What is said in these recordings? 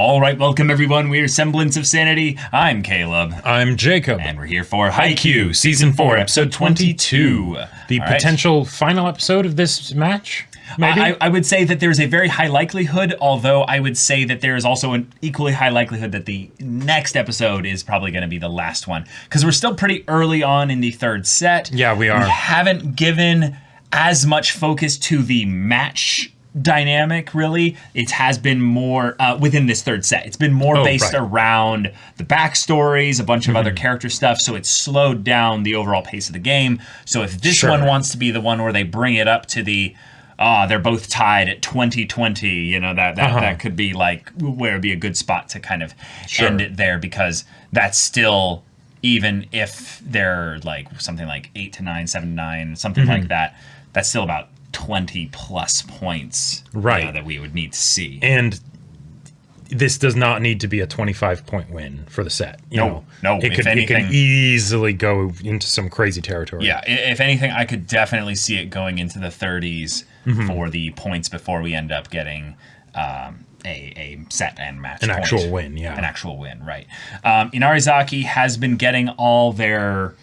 All right, welcome everyone. We're Semblance of Sanity. I'm Caleb. I'm Jacob. And we're here for Haikyuu, Season 4, Episode 22. The potential final episode of this match, maybe? I would say that there's a very high likelihood, although I would say that there is also an equally high likelihood that the next episode is probably going to be the last one. Because we're still pretty early on in the third set. Yeah, we are. We haven't given as much focus to the match dynamic, really. It has been more within this third set. It's been more based around the backstories, a bunch of other character stuff, so it's slowed down the overall pace of the game. So if this one wants to be the one where they bring it up to the they're both tied at 2020, you know, that could be like where it'd be a good spot to kind of end it there, because that's still, even if they're like something like 8 to 9, 7 to 9, something like that, that's still about 20 plus points that we would need to see. And this does not need to be a 25-point win for the set. No. It can easily go into some crazy territory. Yeah, if anything, I could definitely see it going into the 30s for the points before we end up getting a set and match An point. actual win, yeah. An actual win, right. Inarizaki has been getting all their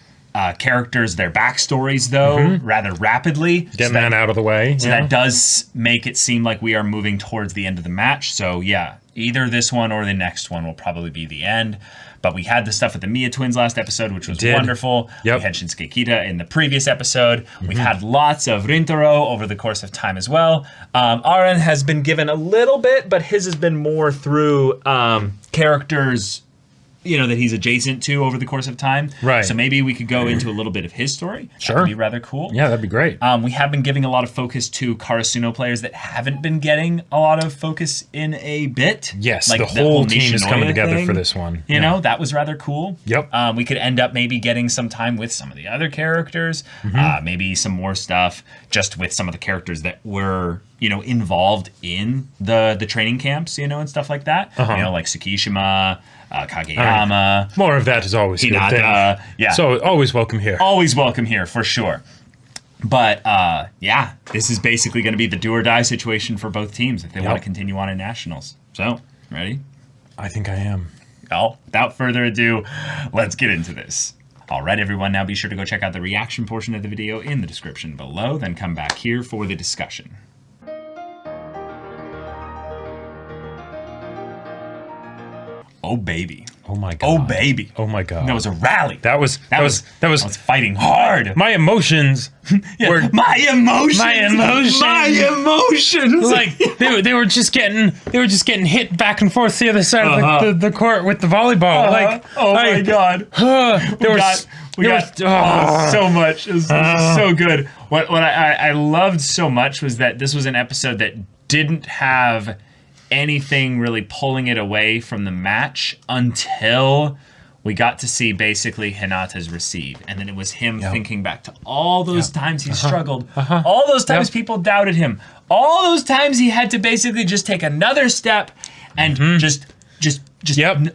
characters, their backstories, though, rather rapidly. Getting that out of the way. So that does make it seem like we are moving towards the end of the match. So yeah, either this one or the next one will probably be the end. But we had the stuff with the Mia twins last episode, which was wonderful. Yep. We had Shinsuke Kita in the previous episode. We've had lots of Rintaro over the course of time as well. Aren has been given a little bit, but his has been more through characters, you know, that he's adjacent to over the course of time. Right. So maybe we could go into a little bit of his story. Sure. That would be rather cool. Yeah, that'd be great. We have been giving a lot of focus to Karasuno players that haven't been getting a lot of focus in a bit. Yes, like the whole team is coming Nishinoya together thing, for this one. You know, that was rather cool. Yep. We could end up maybe getting some time with some of the other characters. Maybe some more stuff just with some of the characters that were, you know, involved in the training camps, you know, and stuff like that. You know, like Tsukishima, Kageyama. More of that is always Hinata. Yeah. So always welcome here. Always welcome here, for sure. But, yeah, this is basically going to be the do or die situation for both teams if they want to continue on in Nationals. So, ready? I think I am. Well, without further ado, let's get into this. All right, everyone, now be sure to go check out the reaction portion of the video in the description below, then come back here for the discussion. Oh, baby. Oh my god. Oh, baby. Oh my god. That was a rally. That was I was fighting hard. My emotions were my emotions. Like they were just getting hit back and forth the other side of the court with the volleyball. Like, oh my god. We got so much. It was so good. What I loved so much was that this was an episode that didn't have anything really pulling it away from the match until we got to see basically Hinata's receive. And then it was him thinking back to all those times he struggled, all those times people doubted him, all those times he had to basically just take another step and just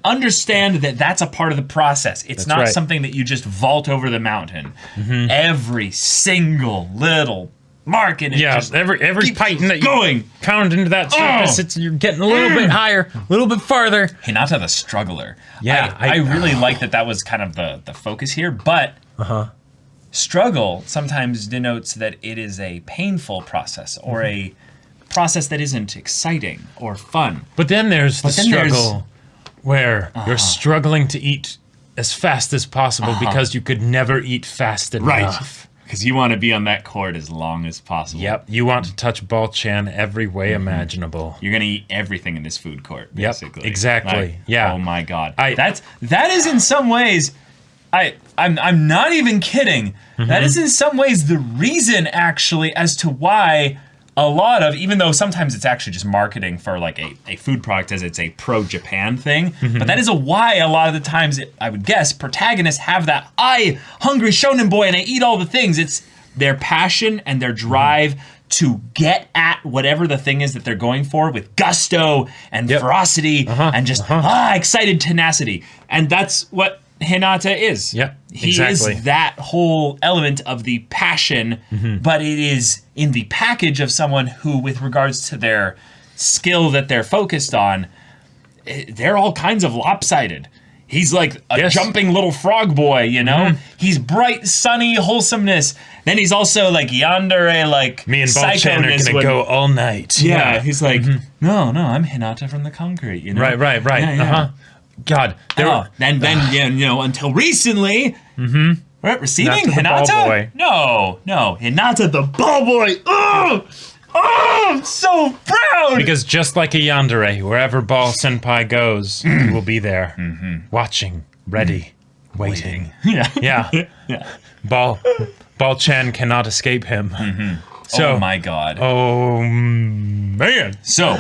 understand that that's a part of the process. It's not something that you just vault over the mountain. Every single little mark in it. Yeah, every python that you pound into that surface, you're getting a little bit higher, a little bit farther. Hinata the struggler. Yeah, I really like that was kind of the focus here, but struggle sometimes denotes that it is a painful process or a process that isn't exciting or fun. But then there's the struggle where you're struggling to eat as fast as possible because you could never eat fast enough. Because you want to be on that court as long as possible. Yep, you want to touch Ball-chan every way imaginable. You're going to eat everything in this food court, basically. Yep, exactly. Like, yeah. Oh my god. That is in some ways, I'm not even kidding. That is in some ways the reason, actually, as to why a lot of, even though sometimes it's actually just marketing for like a food product as it's a pro-Japan thing, but that is why a lot of the times, I would guess, protagonists have that, hungry shonen boy and I eat all the things. It's their passion and their drive to get at whatever the thing is that they're going for with gusto and ferocity and just excited tenacity. And that's what Hinata is. Yep, he exactly. is that whole element of the passion, but it is in the package of someone who, with regards to their skill that they're focused on, they're all kinds of lopsided. He's like a jumping little frog boy, you know? He's bright, sunny wholesomeness. Then he's also like yandere, like me and Ball-chan are gonna go all night. Yeah, he's like, no, I'm Hinata from the concrete, you know? Right. Yeah. God. Then you know, until recently, right, receiving Hinata? No, Hinata the ball boy. Oh, I'm so proud! Because just like a yandere, wherever Ball Senpai goes, he will be there, watching, ready, waiting. Yeah. Ball-chan cannot escape him. So, oh my god. Oh man. So,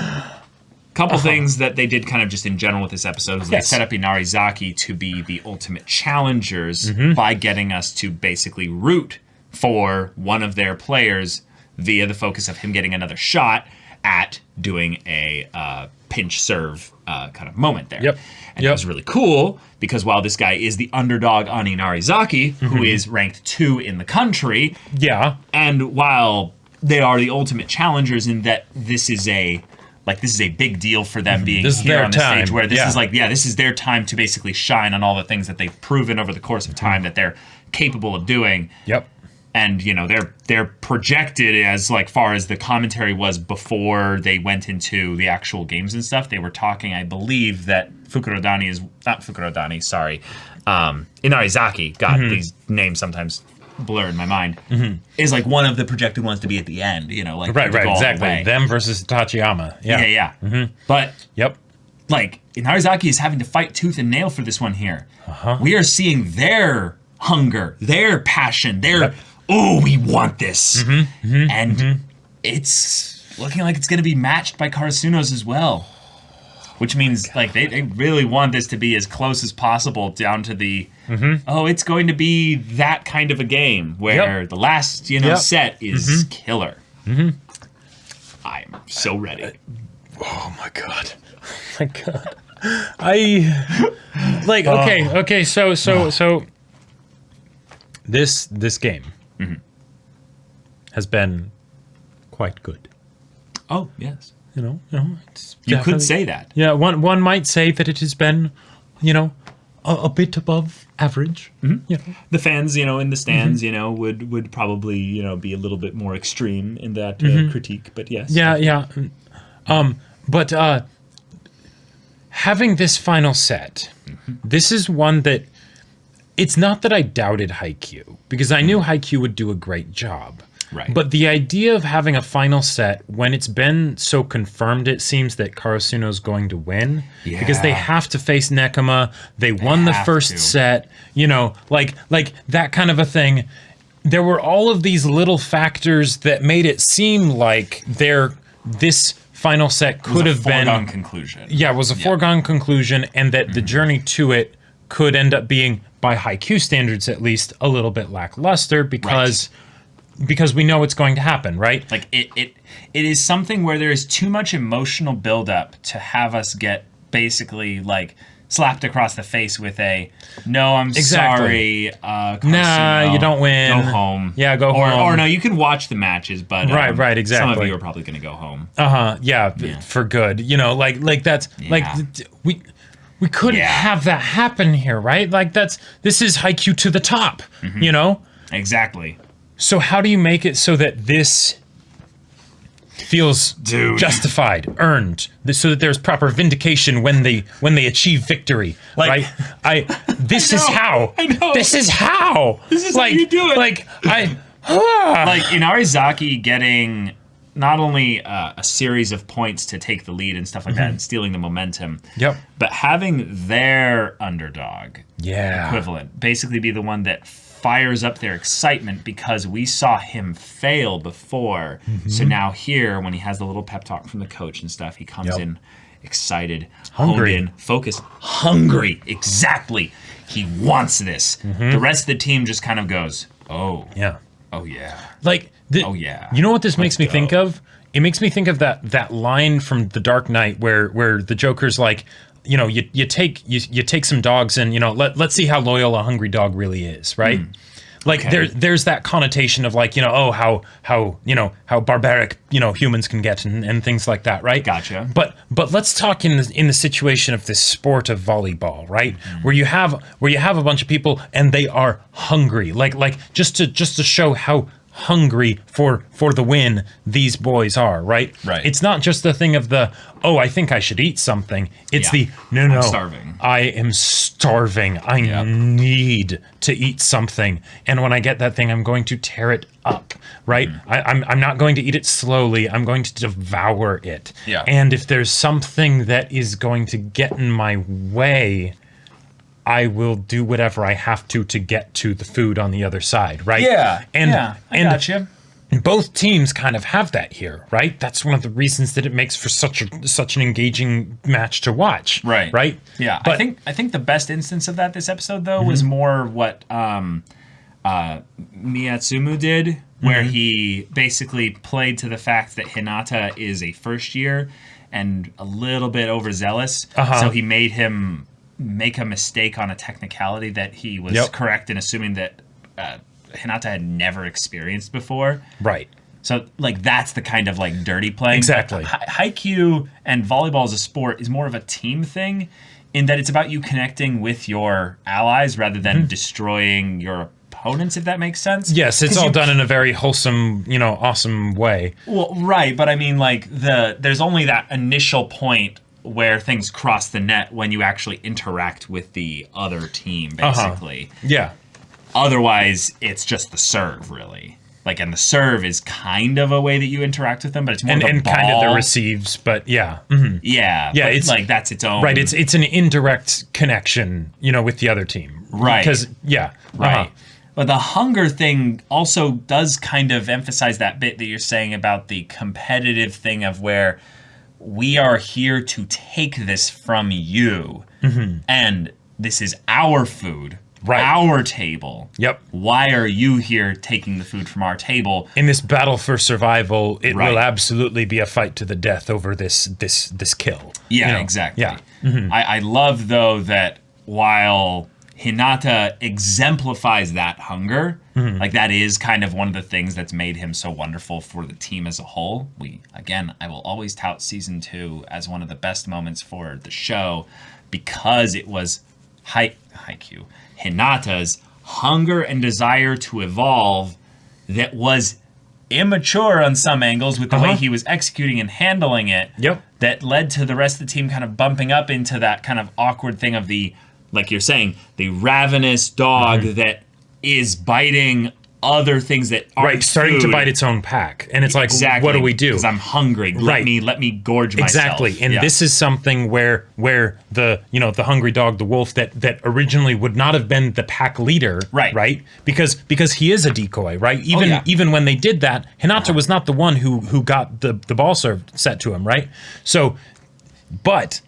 couple things that they did kind of just in general with this episode is they set up Inarizaki to be the ultimate challengers by getting us to basically root for one of their players via the focus of him getting another shot at doing a pinch serve kind of moment there. And it was really cool because while this guy is the underdog on Inarizaki, who is ranked 2 in the country, and while they are the ultimate challengers in that this is a big deal for them being here on the stage where this is this is their time to basically shine on all the things that they've proven over the course of time that they're capable of doing. And you know they're projected as like far as the commentary was before they went into the actual games and stuff. They were talking, I believe, that Inarizaki. God, these names sometimes blur in my mind. Is like one of the projected ones to be at the end. You know, like right, exactly. Them versus Tachiyama. But like Inarizaki is having to fight tooth and nail for this one here. We are seeing their hunger, their passion, their we want this. And it's looking like it's going to be matched by Karasuno's as well. Which means like they really want this to be as close as possible down to the, it's going to be that kind of a game where the last, set is killer. I'm so ready. Oh my god. So this game has been quite good. Oh, yes. You know, you could say that. Yeah, one might say that it has been, a bit above average. You know. The fans, in the stands, would probably, be a little bit more extreme in that critique, but yes. Yeah. But having this final set, this is one that it's not that I doubted Haikyuu, because I knew Haikyuu would do a great job. Right. But the idea of having a final set when it's been so confirmed, it seems that Karasuno's going to win because they have to face Nekoma. They won the first set, like that kind of a thing. There were all of these little factors that made it seem like this final set could have been a foregone conclusion. Yeah, it was a foregone conclusion, and that the journey to it could end up being, by Haikyuu standards at least, a little bit lackluster because we know it's going to happen, right? Like it is something where there is too much emotional buildup to have us get basically like slapped across the face with no, I'm sorry, nah, you don't win. Go home. Yeah, go home. Or no, you can watch the matches, but right, exactly. Some of you are probably going to go home. Yeah, for good. Like that's like we couldn't have that happen here, right? Like this is Haikyuu to the top, Exactly. So how do you make it so that this feels justified, earned, so that there's proper vindication when they achieve victory, right? This is how. This is how. This is how you do it. Like Inarizaki getting not only a series of points to take the lead and stuff like that, and stealing the momentum. But having their underdog equivalent basically be the one that fires up their excitement because we saw him fail before. So now here, when he has the little pep talk from the coach and stuff, he comes in excited, hungry, honed in, focused, hungry. Exactly. He wants this. The rest of the team just kind of goes, oh yeah. Like, you know what this makes me think of? It makes me think of that line from The Dark Knight where the Joker's like, you take some dogs and let's see how loyal a hungry dog really is, right? Like there's that connotation of like, how barbaric, humans can get and things like that, right? Gotcha. But let's talk in the situation of this sport of volleyball, right? Mm-hmm. Where you have a bunch of people and they are hungry. Like just to show how hungry for the win these boys are, right? Right. It's not just the thing of the, I think I should eat something. It's I'm starving. I am starving. I need to eat something. And when I get that thing, I'm going to tear it up, right? I'm not going to eat it slowly. I'm going to devour it. Yeah. And if there's something that is going to get in my way, I will do whatever I have to get to the food on the other side, right? Yeah, I gotcha. Both teams kind of have that here, right? That's one of the reasons that it makes for such an engaging match to watch, right? Right? Yeah, but I think the best instance of that this episode though was more what Miyatsumu did, where he basically played to the fact that Hinata is a first year and a little bit overzealous, so he made him make a mistake on a technicality that he was correct in assuming that Hinata had never experienced before. Right. So, like, that's the kind of, like, dirty playing. Exactly. Haikyuu and volleyball as a sport is more of a team thing in that it's about you connecting with your allies rather than destroying your opponents, if that makes sense. Yes, it's all done in a very wholesome, awesome way. Well, right, but I mean, like, there's only that initial point where things cross the net when you actually interact with the other team, basically. Yeah. Otherwise, it's just the serve, really. Like, and the serve is kind of a way that you interact with them, but it's more and kind of the receives, but yeah. Mm-hmm. Yeah, it's like that's its own. Right, it's an indirect connection, with the other team. Right. Because, right. But the hunger thing also does kind of emphasize that bit that you're saying about the competitive thing of where we are here to take this from you, and this is our food, our table. Yep. Why are you here taking the food from our table? In this battle for survival, it will absolutely be a fight to the death over this kill. Yeah, exactly. Yeah. I love, though, that while Hinata exemplifies that hunger, like that is kind of one of the things that's made him so wonderful for the team as a whole. I will always tout season 2 as one of the best moments for the show because it was Haikyuu, Hinata's hunger and desire to evolve that was immature on some angles with the way he was executing and handling it. Yep. That led to the rest of the team kind of bumping up into that kind of awkward thing of the, like you're saying, the ravenous dog that is biting other things that aren't starting food. To bite its own pack. And it's like, what do we do? Because I'm hungry. Let me gorge myself. Exactly. And this is something where the hungry dog, the wolf that originally would not have been the pack leader, right? Because he is a decoy, right? Even when they did that, Hinata was not the one who got the ball set to him, right? So but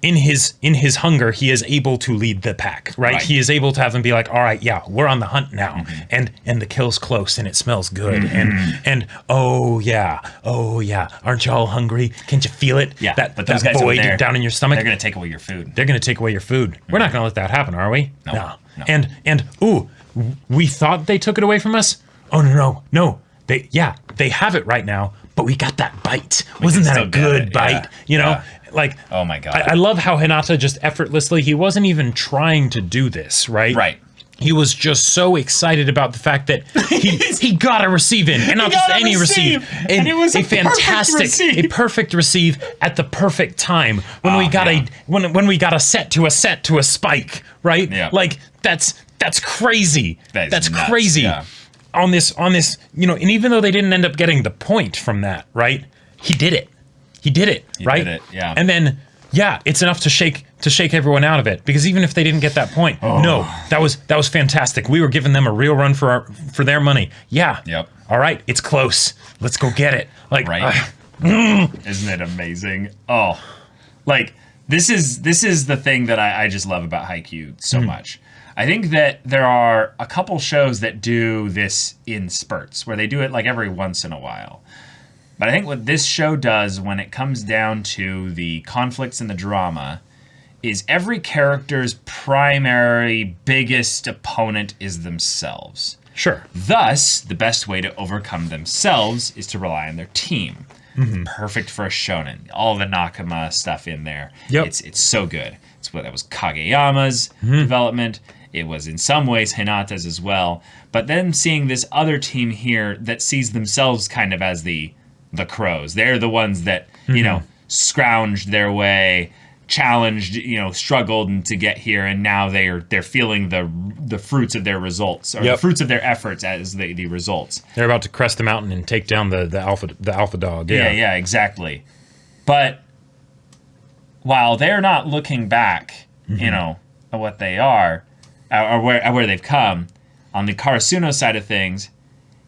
in his hunger, he is able to lead the pack, right? He is able to have them be like, all right, we're on the hunt now, and the kill's close and it smells good, and oh yeah, aren't you all hungry? Can't you feel it? Yeah, that void down in your stomach. They're gonna take away your food. We're not gonna let that happen, are we? No. And we thought they took it away from us. Oh no. They have it right now, but we got that bite. Wasn't that a good bite? Like, oh my God. I love how Hinata just effortlessly, he wasn't even trying to do this, right? Right. He was just so excited about the fact that he got a receive in, and not just any receive. And it was a perfect receive at the perfect time when we got when we got a set to a spike, right? Yeah. Like that's crazy. That's nuts, crazy. Yeah. On this, and even though they didn't end up getting the point from that, right? He did it, right? Did it, yeah. And then, it's enough to shake everyone out of it, because even if they didn't get that point, that was fantastic. We were giving them a real run for their money. Yeah. Yep. All right, it's close. Let's go get it. Like, right. Isn't it amazing? Oh, like this is the thing that I just love about Haikyuu so much. I think that there are a couple shows that do this in spurts, where they do it like every once in a while. But I think what this show does when it comes down to the conflicts and the drama is every character's primary biggest opponent is themselves. Sure. Thus, the best way to overcome themselves is to rely on their team. Perfect for a shonen. All the Nakama stuff in there. Yep. It's so good. That was Kageyama's development. It was in some ways Hinata's as well. But then seeing this other team here that sees themselves kind of as the crows. They're the ones that, scrounged their way, challenged, struggled to get here, and now they're feeling the fruits of their results, or the fruits of their efforts as the results. They're about to crest the mountain and take down the alpha dog. Yeah, exactly. But while they're not looking back, at what they are, or where they've come, on the Karasuno side of things,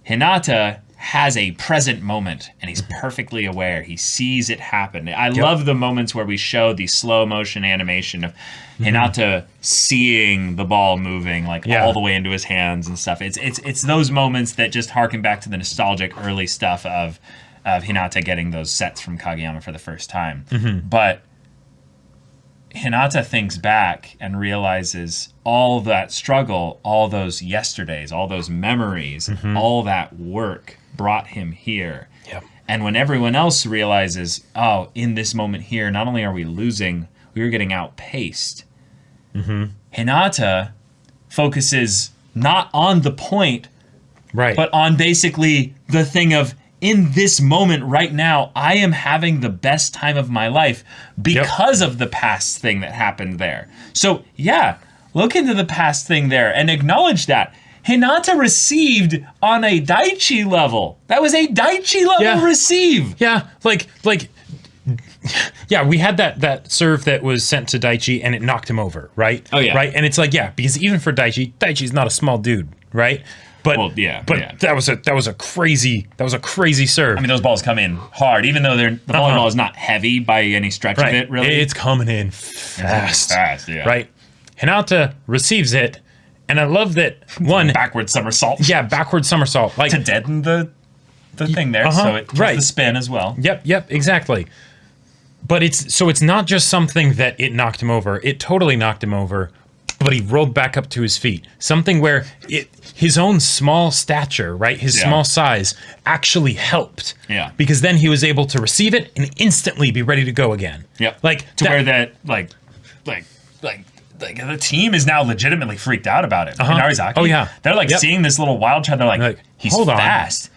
Hinata has a present moment, and he's perfectly aware. He sees it happen. I love the moments where we show the slow motion animation of Hinata seeing the ball moving all the way into his hands and stuff. It's those moments that just harken back to the nostalgic early stuff of Hinata getting those sets from Kageyama for the first time. But Hinata thinks back and realizes all that struggle, all those yesterdays, all those memories, all that work brought him here. Yep. And when everyone else realizes, oh, in this moment here, not only are we losing, we were getting outpaced. Hinata focuses not on the point, but on basically the thing of, in this moment right now, I am having the best time of my life because of the past thing that happened there. So, look into the past thing there and acknowledge that. Hinata received on a Daichi level. That was a Daichi level receive. Yeah, we had that serve that was sent to Daichi and it knocked him over, right? Oh, yeah. Right? And it's because even for Daichi's not a small dude, right? But that was a crazy serve. I mean, those balls come in hard, even though the volleyball is not heavy by any stretch of it, really. It's coming in fast. Yeah. Right? Hinata receives it, and I love that one backward somersault. Yeah, backward somersault, to deaden the thing there, so it does the spin as well. Yep, exactly. But it's not just something that it knocked him over. It totally knocked him over. But he rolled back up to his feet. Something where his own small stature, right, his small size, actually helped. Yeah. Because then he was able to receive it and instantly be ready to go again. Yep. Where the team is now legitimately freaked out about it. In Arizaki. Oh yeah. They're seeing this little wild child. They're like, he's fast.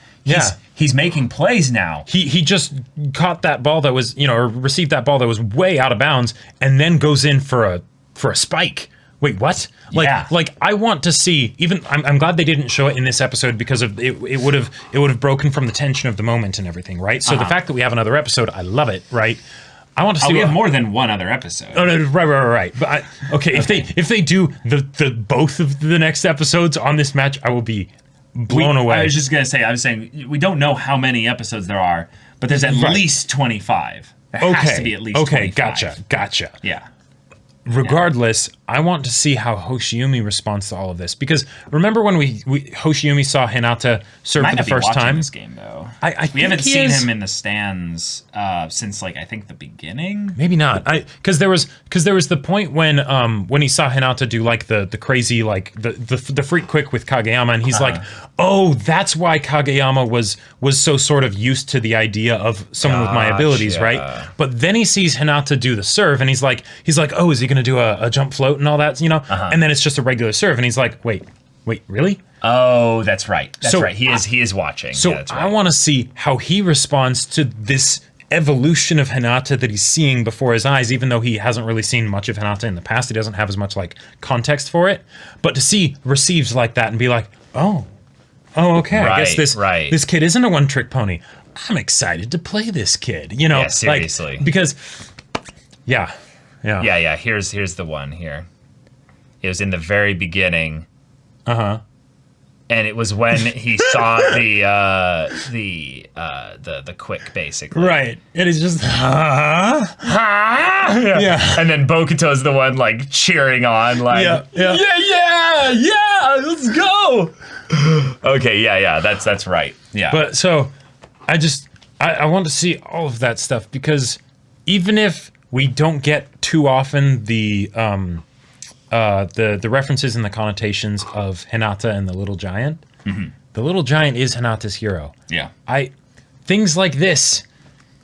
He's making plays now. He just caught that ball that was, or received that ball that was way out of bounds, and then goes in for a spike. Wait, what? I want to see. Even I'm glad they didn't show it in this episode because of it would have broken from the tension of the moment and everything, right? So the fact that we have another episode, I love it, right? I want to see. We have more than one other episode. Oh no, right. But if they do the both of the next episodes on this match, I will be blown away. I was just gonna say, I was saying we don't know how many episodes there are, but there's at least 25. There has to be at least 25. Gotcha. Yeah. Regardless, I want to see how Hoshiumi responds to all of this, because remember when Hoshiumi saw Hinata serve for the first time? This game though, we haven't seen him in the stands since I think the beginning. Maybe not. Because there was the point when he saw Hinata do the crazy the freak quick with Kageyama, and he's like, oh, that's why Kageyama was so sort of used to the idea of someone with my abilities, right? But then he sees Hinata do the serve, and he's like, oh, is he going to do a jump float and all that, and then it's just a regular serve, and he's like, wait, really? Oh, that's right. That's right. He is watching. So that's right. I want to see how he responds to this evolution of Hinata that he's seeing before his eyes, even though he hasn't really seen much of Hinata in the past. He doesn't have as much context for it. But to see receives like that and be like, oh, okay. I guess this kid isn't a one-trick pony. I'm excited to play this kid. Yeah, seriously. Because, Yeah. Here's the one here. It was in the very beginning. And it was when he saw the quick, basically. Right. It is just Yeah. And then Bokuto's the one cheering on, yeah, let's go. Okay, yeah, that's right. Yeah. But so I want to see all of that stuff, because even if we don't get too often the references and the connotations of Hinata and the Little Giant. Mm-hmm. The Little Giant is Hinata's hero. Yeah. Things like this.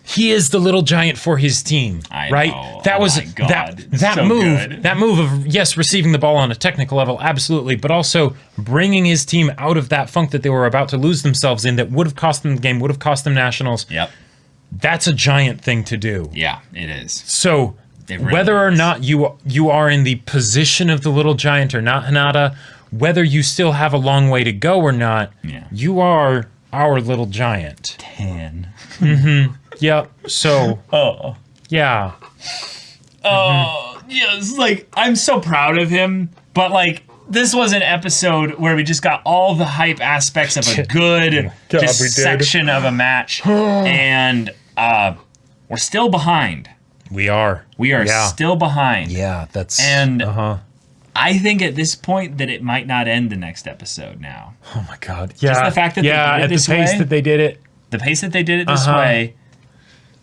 He is the Little Giant for his team, right? Know. That was that so move. Good. That move of yes, receiving the ball on a technical level, absolutely, but also bringing his team out of that funk that they were about to lose themselves in. That would have cost them the game, would have cost them nationals. Yep. That's a giant thing to do. Yeah, it is. So really whether or not you are in the position of the Little Giant or not, Hinata, whether you still have a long way to go or not, you are our Little Giant. 10. Mm-hmm. Yep. So. Yeah. Yes. Like, I'm so proud of him, but like, this was an episode where we just got all the hype aspects of a good section of a match, and we're still behind. We are. We are still behind. Yeah, that's. And I think at this point that it might not end the next episode now. Oh my God. Yeah. Just the fact that they did it this way. The pace that they did it. The pace that they did it this way.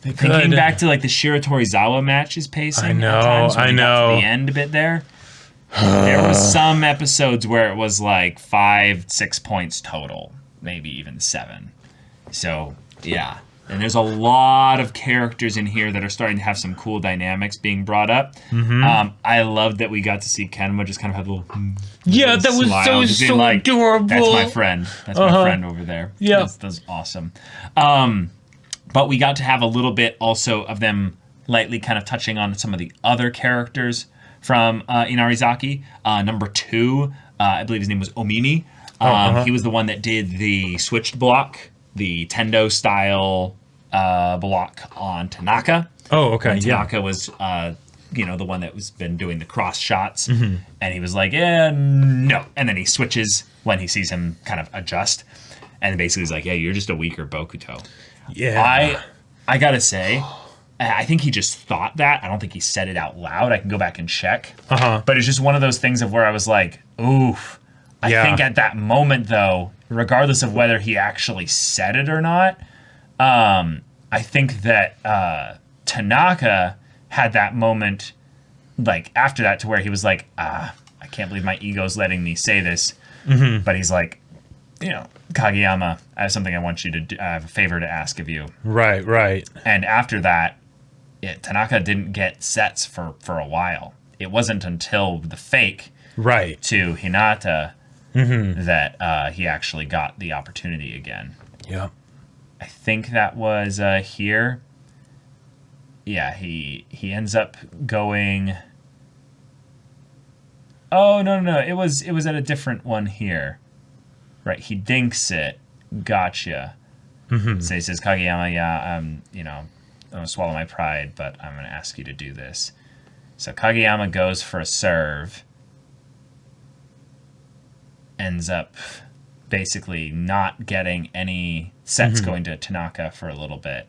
Thinking back to like the Shiro Torizawa match's pacing. I know. Got to the end a bit there. There was some episodes where it was like 5-6 points total, maybe even 7. So yeah, and there's a lot of characters in here that are starting to have some cool dynamics being brought up. Mm-hmm. I love that we got to see Kenmore just kind of have a little that was so adorable. That's my friend. That's my friend over there. Yeah, that's awesome. But we got to have a little bit also of them lightly kind of touching on some of the other characters from Inarizaki. Number 2, I believe his name was Omimi. He was the one that did the switched block, the Tendo style block on Tanaka. Oh, okay. When Tanaka was, the one that was been doing the cross shots, and he was like, no, and then he switches when he sees him kind of adjust, and basically he's like, you're just a weaker Bokuto. Yeah, I gotta say, I think he just thought that. I don't think he said it out loud. I can go back and check. But it's just one of those things of where I was like, oof. I think at that moment, though, regardless of whether he actually said it or not, I think that Tanaka had that moment, like, after that to where he was like, I can't believe my ego's letting me say this. Mm-hmm. But he's like, Kageyama, I have something I want you to do. I have a favor to ask of you. Right. And after that, Tanaka didn't get sets for a while. It wasn't until the fake to Hinata that he actually got the opportunity again. Yeah. I think that was here. Yeah, he ends up going... Oh, no. It was at a different one here. Right, he dinks it. Gotcha. Mm-hmm. So he says, Kageyama, I'm going to swallow my pride, but I'm going to ask you to do this. So Kageyama goes for a serve. Ends up basically not getting any sets going to Tanaka for a little bit.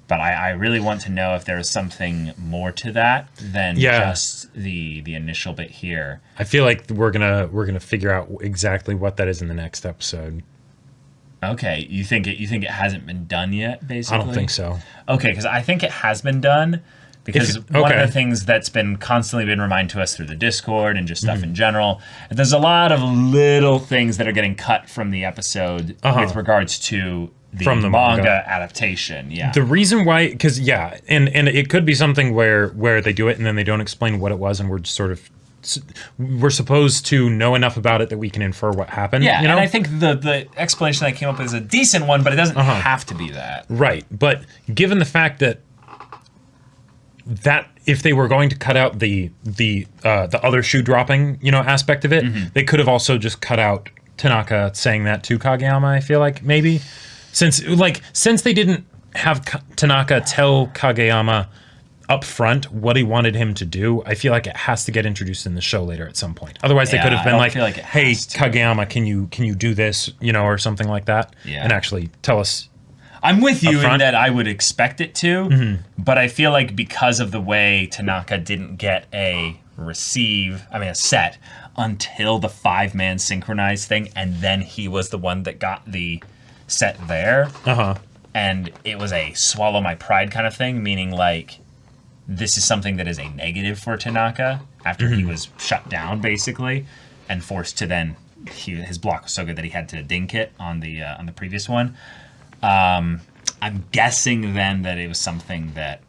But I really want to know if there is something more to that than just the initial bit here. I feel like we're gonna figure out exactly what that is in the next episode. Okay, you think it hasn't been done yet, basically? I don't think so. Okay, because I think it has been done. Because one of the things that's been constantly been reminded to us through the Discord and just stuff in general, there's a lot of little things that are getting cut from the episode with regards to the manga adaptation. Yeah. The reason why, because and it could be something where they do it and then they don't explain what it was, and we're just sort of we're supposed to know enough about it that we can infer what happened. Yeah, and I think the explanation that came up is a decent one, but it doesn't have to be that. Right, but given the fact that if they were going to cut out the other shoe dropping aspect of it, they could have also just cut out Tanaka saying that to Kageyama. I feel like maybe since they didn't have Tanaka tell Kageyama up front what he wanted him to do, I feel like it has to get introduced in the show later at some point. Otherwise, they could have been like "Hey, Kageyama, can you do this?" or something like that, and actually tell us. I'm with you in that I would expect it to, but I feel like because of the way Tanaka didn't get a set until the 5-man synchronized thing, and then he was the one that got the set there. And it was a swallow my pride kind of thing, meaning like this is something that is a negative for Tanaka after he was shut down, basically, and forced to then... his block was so good that he had to dink it on the previous one. I'm guessing then that it was something that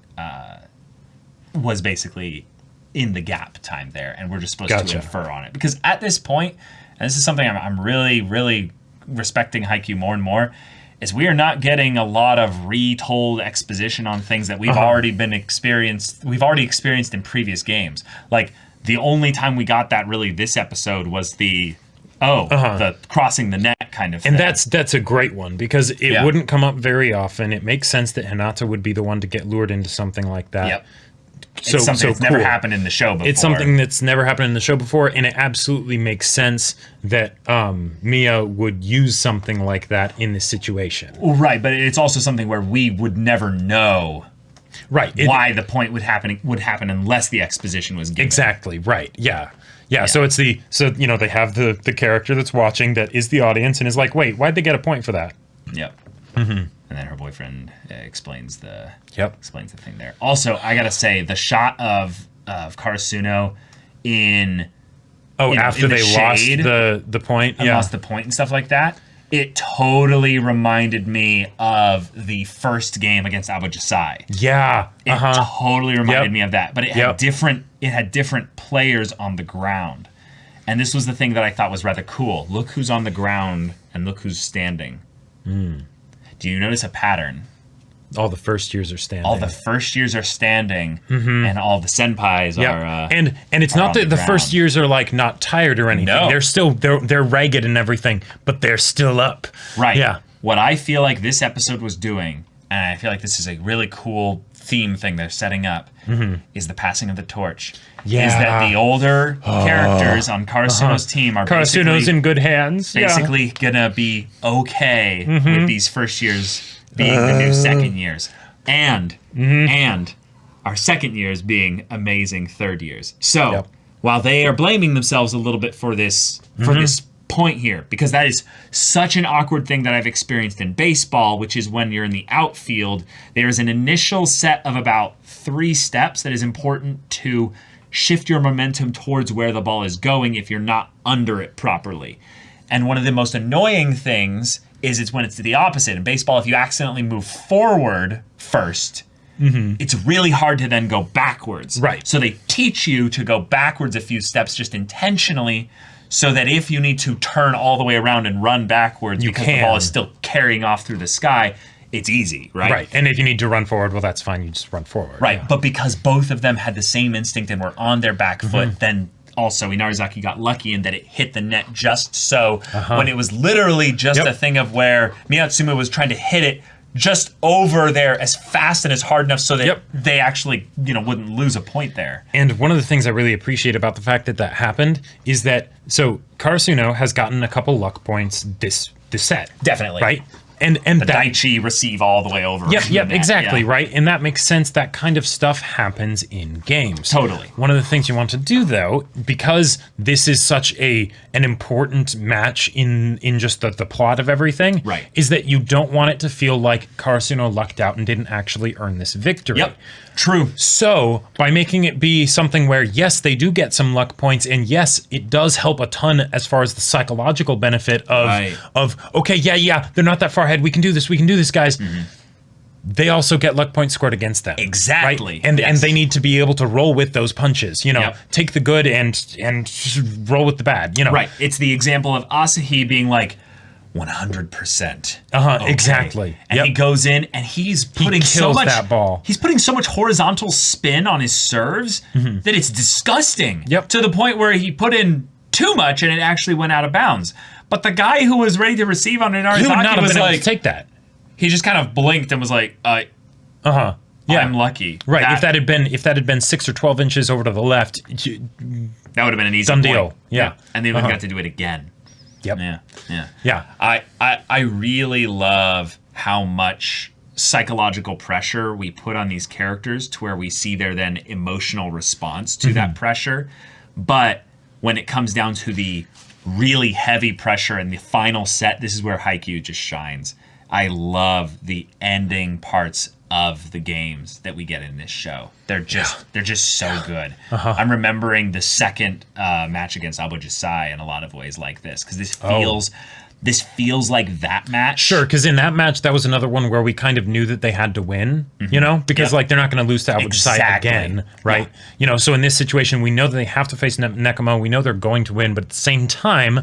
was basically in the gap time there, and we're just supposed to infer on it. Because at this point, and this is something I'm really, really respecting Haikyuu more and more, is we are not getting a lot of retold exposition on things that we've already experienced in previous games. Like, the only time we got that really this episode was the crossing the net kind of thing. And that's a great one, because it wouldn't come up very often. It makes sense that Hinata would be the one to get lured into something like that. Yep. It's something that's never happened in the show before. It's something that's never happened in the show before, and it absolutely makes sense that Mia would use something like that in this situation. Right, but it's also something where we would never know why the point would happen unless the exposition was given. Exactly, right, yeah. So it's they have the character that's watching that is the audience and is like, wait, why'd they get a point for that? Yep. Mm-hmm. And then her boyfriend explains the thing there. Also, I gotta say, the shot of Karasuno after they lost the point, lost the point and stuff like that, it totally reminded me of the first game against Abu Jasai. Yeah, it totally reminded me of that. But it had different players on the ground, and this was the thing that I thought was rather cool. Look who's on the ground and look who's standing. Do you notice a pattern? All the first years are standing. All the first years are standing, and all the senpais are. And it's not that the first years are like not tired or anything. No. They're still they're ragged and everything, but they're still up. Right. Yeah. What I feel like this episode was doing, and I feel like this is a really cool theme thing they're setting up, is the passing of the torch. Yeah. Is that the older characters on Karasuno's team are Karasuno's in good hands. Basically gonna be okay with these first years being the new second years, and our second years being amazing third years. So while they are blaming themselves a little bit for this point here, because that is such an awkward thing that I've experienced in baseball, which is when you're in the outfield, there is an initial set of about 3 steps that is important to shift your momentum towards where the ball is going if you're not under it properly. And one of the most annoying things is it's when it's the opposite. In baseball, if you accidentally move forward first, it's really hard to then go backwards. Right. So they teach you to go backwards a few steps just intentionally, so that if you need to turn all the way around and run backwards the ball is still carrying off through the sky, it's easy, right? Right. And if you need to run forward, well, that's fine. You just run forward. Right. Yeah. But because both of them had the same instinct and were on their back foot, then also Inarizaki got lucky in that it hit the net just so when it was literally just a thing of where Miyatsuma was trying to hit it just over there as fast and as hard enough so that they actually, wouldn't lose a point there. And one of the things I really appreciate about the fact that happened is that, so Karasuno has gotten a couple luck points this set. Definitely. Right? And the Daichi receive all the way over. Yep, exactly, right? And that makes sense. That kind of stuff happens in games. Totally. One of the things you want to do, though, because this is such an important match in just the plot of everything, is that you don't want it to feel like Karasuno lucked out and didn't actually earn this victory. Yep, true. So, by making it be something where, yes, they do get some luck points, and yes, it does help a ton as far as the psychological benefit of okay, they're not that far ahead, we can do this, guys. They also get luck points scored against them. Exactly. Right? And they need to be able to roll with those punches, take the good and roll with the bad, Right. It's the example of Asahi being like, 100%. Okay. Exactly. And he goes in and he's putting that ball. He's putting so much horizontal spin on his serves that it's disgusting. To the point where he put in too much and it actually went out of bounds. But the guy who was ready to receive on an Inarizaki was like, take that. He just kind of blinked and was like, I'm lucky. Right. If that had been 6 or 12 inches over to the left, that would have been an easy done point. deal. Yeah. And they would have got to do it again. Yep. Yeah. I really love how much psychological pressure we put on these characters to where we see their then emotional response to that pressure. But when it comes down to the really heavy pressure in the final set, this is where Haikyuu just shines. I love the ending parts of the games that we get in this show. They're just so good. I'm remembering the second match against Abojisai in a lot of ways like this, because this feels like that match. Sure, because in that match, that was another one where we kind of knew that they had to win, you know, because like they're not going to lose to Abojisai again, right? Yeah. You know, so in this situation, we know that they have to face Nekoma. We know they're going to win, but at the same time,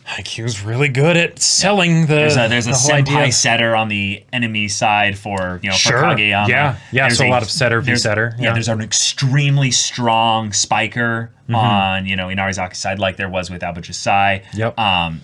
Haikyuu's really good at selling the there's a senpai setter on the enemy side for for Kageyama. Yeah. So a lot of setter v setter. Yeah, there's an extremely strong spiker on Inarizaki's side, like there was with Abojisai. Yep.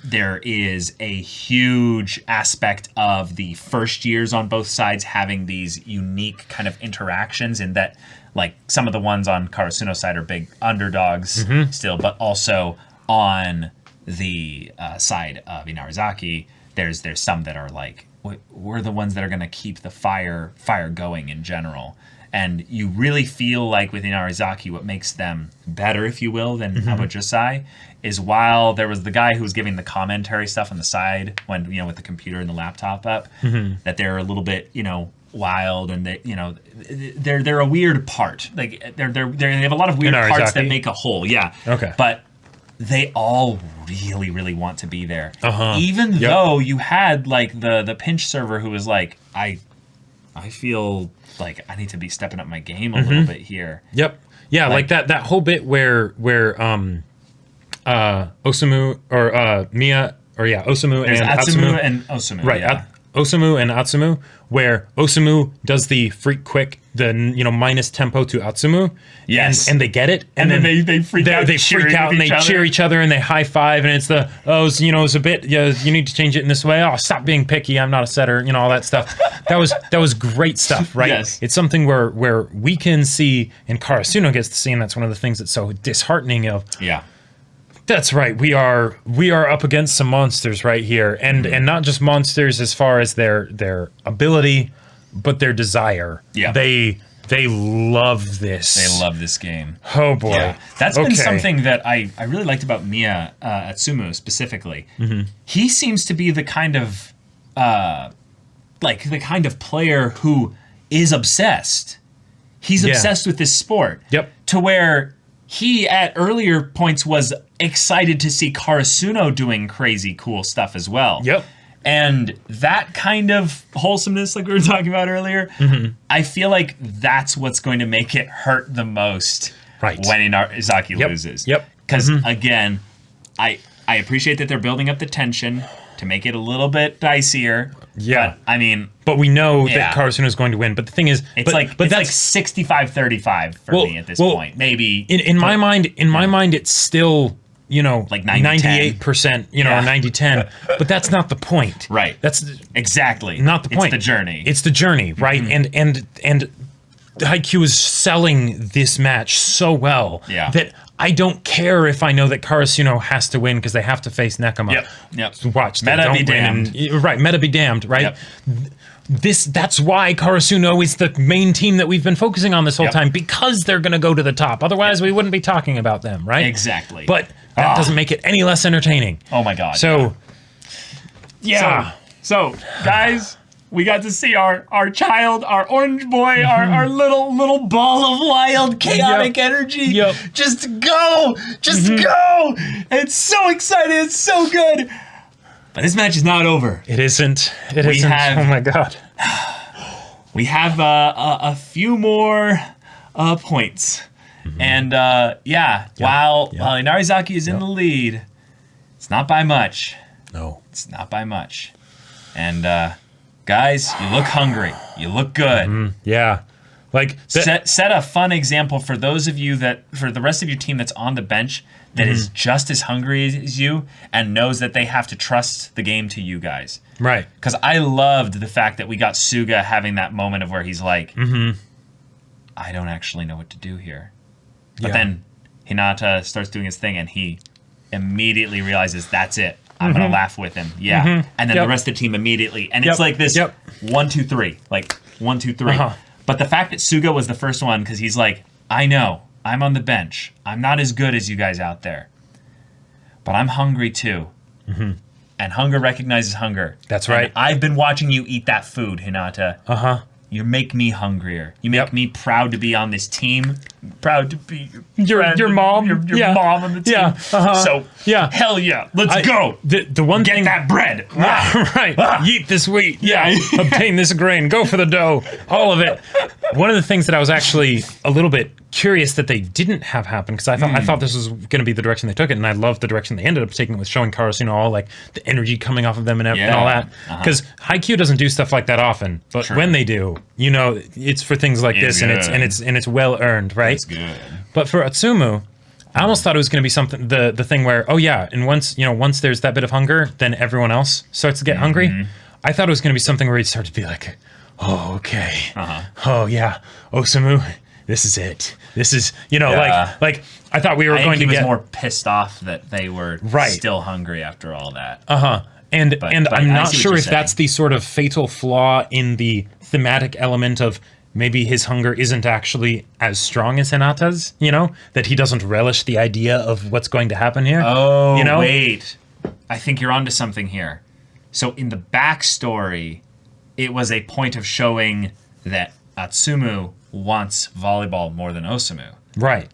There is a huge aspect of the first years on both sides having these unique kind of interactions, in that like some of the ones on Karasuno's side are big underdogs still, but also on the side of Inarizaki, there's some that are like, we're the ones that are going to keep the fire going in general. And you really feel like with Inarizaki, what makes them better, if you will, than Abojisai is, while there was the guy who was giving the commentary stuff on the side when with the computer and the laptop up, that they're a little bit wild, and they're a weird part. Like they have a lot of weird parts that make a whole. Yeah. Okay. But they all really, really want to be there. Even though you had like the pinch server who was like, I feel like I need to be stepping up my game a little bit here. Yep. Yeah, like that whole bit where Osamu or Mia, or Osamu and Atsumu and Osamu. Right. Yeah. Osamu and Atsumu, where Osamu does the freak quick, the minus tempo to Atsumu. Yes. And they get it. And then they freak out. They freak out and they cheer each other and they high five, and it's it's a bit, you need to change it in this way. Oh, stop being picky. I'm not a setter. All that stuff. That was great stuff, right? Yes. It's something where we can see, and Karasuno gets to see, and that's one of the things that's so disheartening of. Yeah. That's right. We are up against some monsters right here, and not just monsters as far as their ability, but their desire. Yeah. They love this. They love this game. Oh boy. Yeah. That's been something that I really liked about Mia Atsumu specifically. He seems to be the kind of player who is obsessed. He's obsessed with this sport. Yep. To where he at earlier points was excited to see Karasuno doing crazy cool stuff as well. Yep. And that kind of wholesomeness, like we were talking about earlier, I feel like that's what's going to make it hurt the most when Inarizaki loses. Yep. Because, again, I appreciate that they're building up the tension to make it a little bit dicier. Yeah. But we know that Karasuno is going to win. But the thing is, it's like 65-35 for me at this point. Maybe in my mind, it's still like 98%, or 90-10. But that's not the point. Right. That's exactly not the point. It's the journey. It's the journey, right? And Haikyuu is selling this match so well that I don't care if I know that Karasuno has to win because they have to face Nekoma. Yep. So watch. Meta be damned. Meta be damned, right? Yep. That's why Karasuno is the main team that we've been focusing on this whole time, because they're going to go to the top. Otherwise, we wouldn't be talking about them, right? Exactly. But that doesn't make it any less entertaining. Oh my God. So, So guys, we got to see our child, our orange boy, our little ball of wild, chaotic energy. Just go. Go. It's so exciting. It's so good. But this match is not over. It isn't. Oh my God. We have a few more points. And while Inarizaki is in the lead, it's not by much. No. It's not by much. And guys, you look hungry. You look good. Yeah. Like set a fun example for those of you for the rest of your team that's on the bench that is just as hungry as you and knows that they have to trust the game to you guys. Right. Because I loved the fact that we got Suga having that moment of where he's like, I don't actually know what to do here. But then Hinata starts doing his thing and he immediately realizes that's it. I'm going to laugh with him. Yeah. And then the rest of the team immediately. And it's like this 1, 2, 3. Like 1, 2, 3. But the fact that Suga was the first one, because he's like, I know. I'm on the bench. I'm not as good as you guys out there. But I'm hungry too. And hunger recognizes hunger. That's right. And I've been watching you eat that food, Hinata. You make me hungrier. You make me proud to be on this team. Proud to be your mom. Your mom on the team. Yeah. So hell yeah, let's go. The one Get thing that bread. right. Yeet this wheat. Yeah. Obtain this grain. Go for the dough. All of it. One of the things that I was actually a little bit curious that they didn't have happen, because I thought this was going to be the direction they took it, and I loved the direction they ended up taking with showing Karasuno all like the energy coming off of them and all that. Because Haikyuu doesn't do stuff like that often, but when they do, you know, it's for things like this, and it's well earned, right? It's good. But for Atsumu, I almost thought it was going to be something the thing where and once there's that bit of hunger, then everyone else starts to get hungry. I thought it was going to be something where he'd start to be like, oh, okay, oh yeah, Osamu, this is it. This is, like I thought we were going to get more pissed off that they were still hungry after all that. And I'm not sure if that's the sort of fatal flaw in the thematic element of maybe his hunger isn't actually as strong as Hinata's, that he doesn't relish the idea of what's going to happen here. Oh, wait. I think you're onto something here. So in the backstory, it was a point of showing that Atsumu wants volleyball more than Osamu. Right.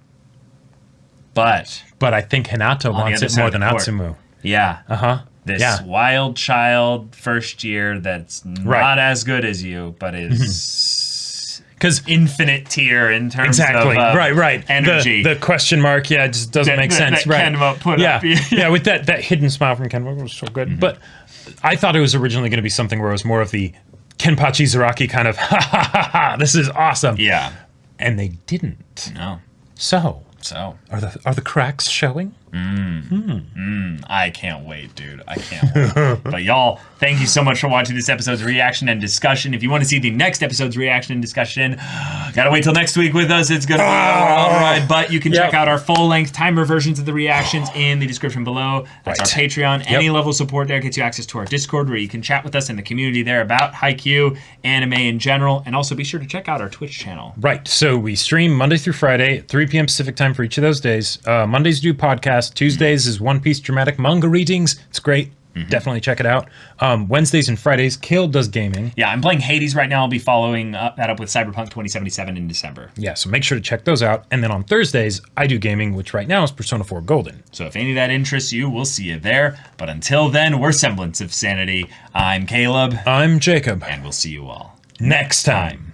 But I think Hinata wants it more than Atsumu. Yeah. This wild child first year that's not as good as you, but is because infinite tier in terms of energy. The question mark, just doesn't make sense. That Kenmore put up. With that hidden smile from Kenmore was so good. But I thought it was originally going to be something where it was more of the Kenpachi Zaraki kind of this is awesome. Yeah. And they didn't. No. So are the cracks showing? I can't wait, dude. I can't wait. But y'all, thank you so much for watching this episode's reaction and discussion. If you want to see the next episode's reaction and discussion, gotta wait till next week with us. It's gonna be all right. But you can check out our full-length timer versions of the reactions in the description below. That's our Patreon. Any level of support there gets you access to our Discord, where you can chat with us in the community there about Haikyuu, anime in general, and also be sure to check out our Twitch channel. Right. So we stream Monday through Friday, 3 p.m. Pacific time for each of those days. Mondays do podcast. Tuesdays is One Piece dramatic manga readings. It's great. Definitely check it out. Wednesdays and Fridays, Kale does gaming. Yeah, I'm playing Hades right now. I'll be following that up with Cyberpunk 2077 in December. Yeah, so make sure to check those out. And then on Thursdays, I do gaming, which right now is Persona 4 Golden. So if any of that interests you, we'll see you there. But until then, we're Semblance of Sanity. I'm Caleb. I'm Jacob. And we'll see you all next time.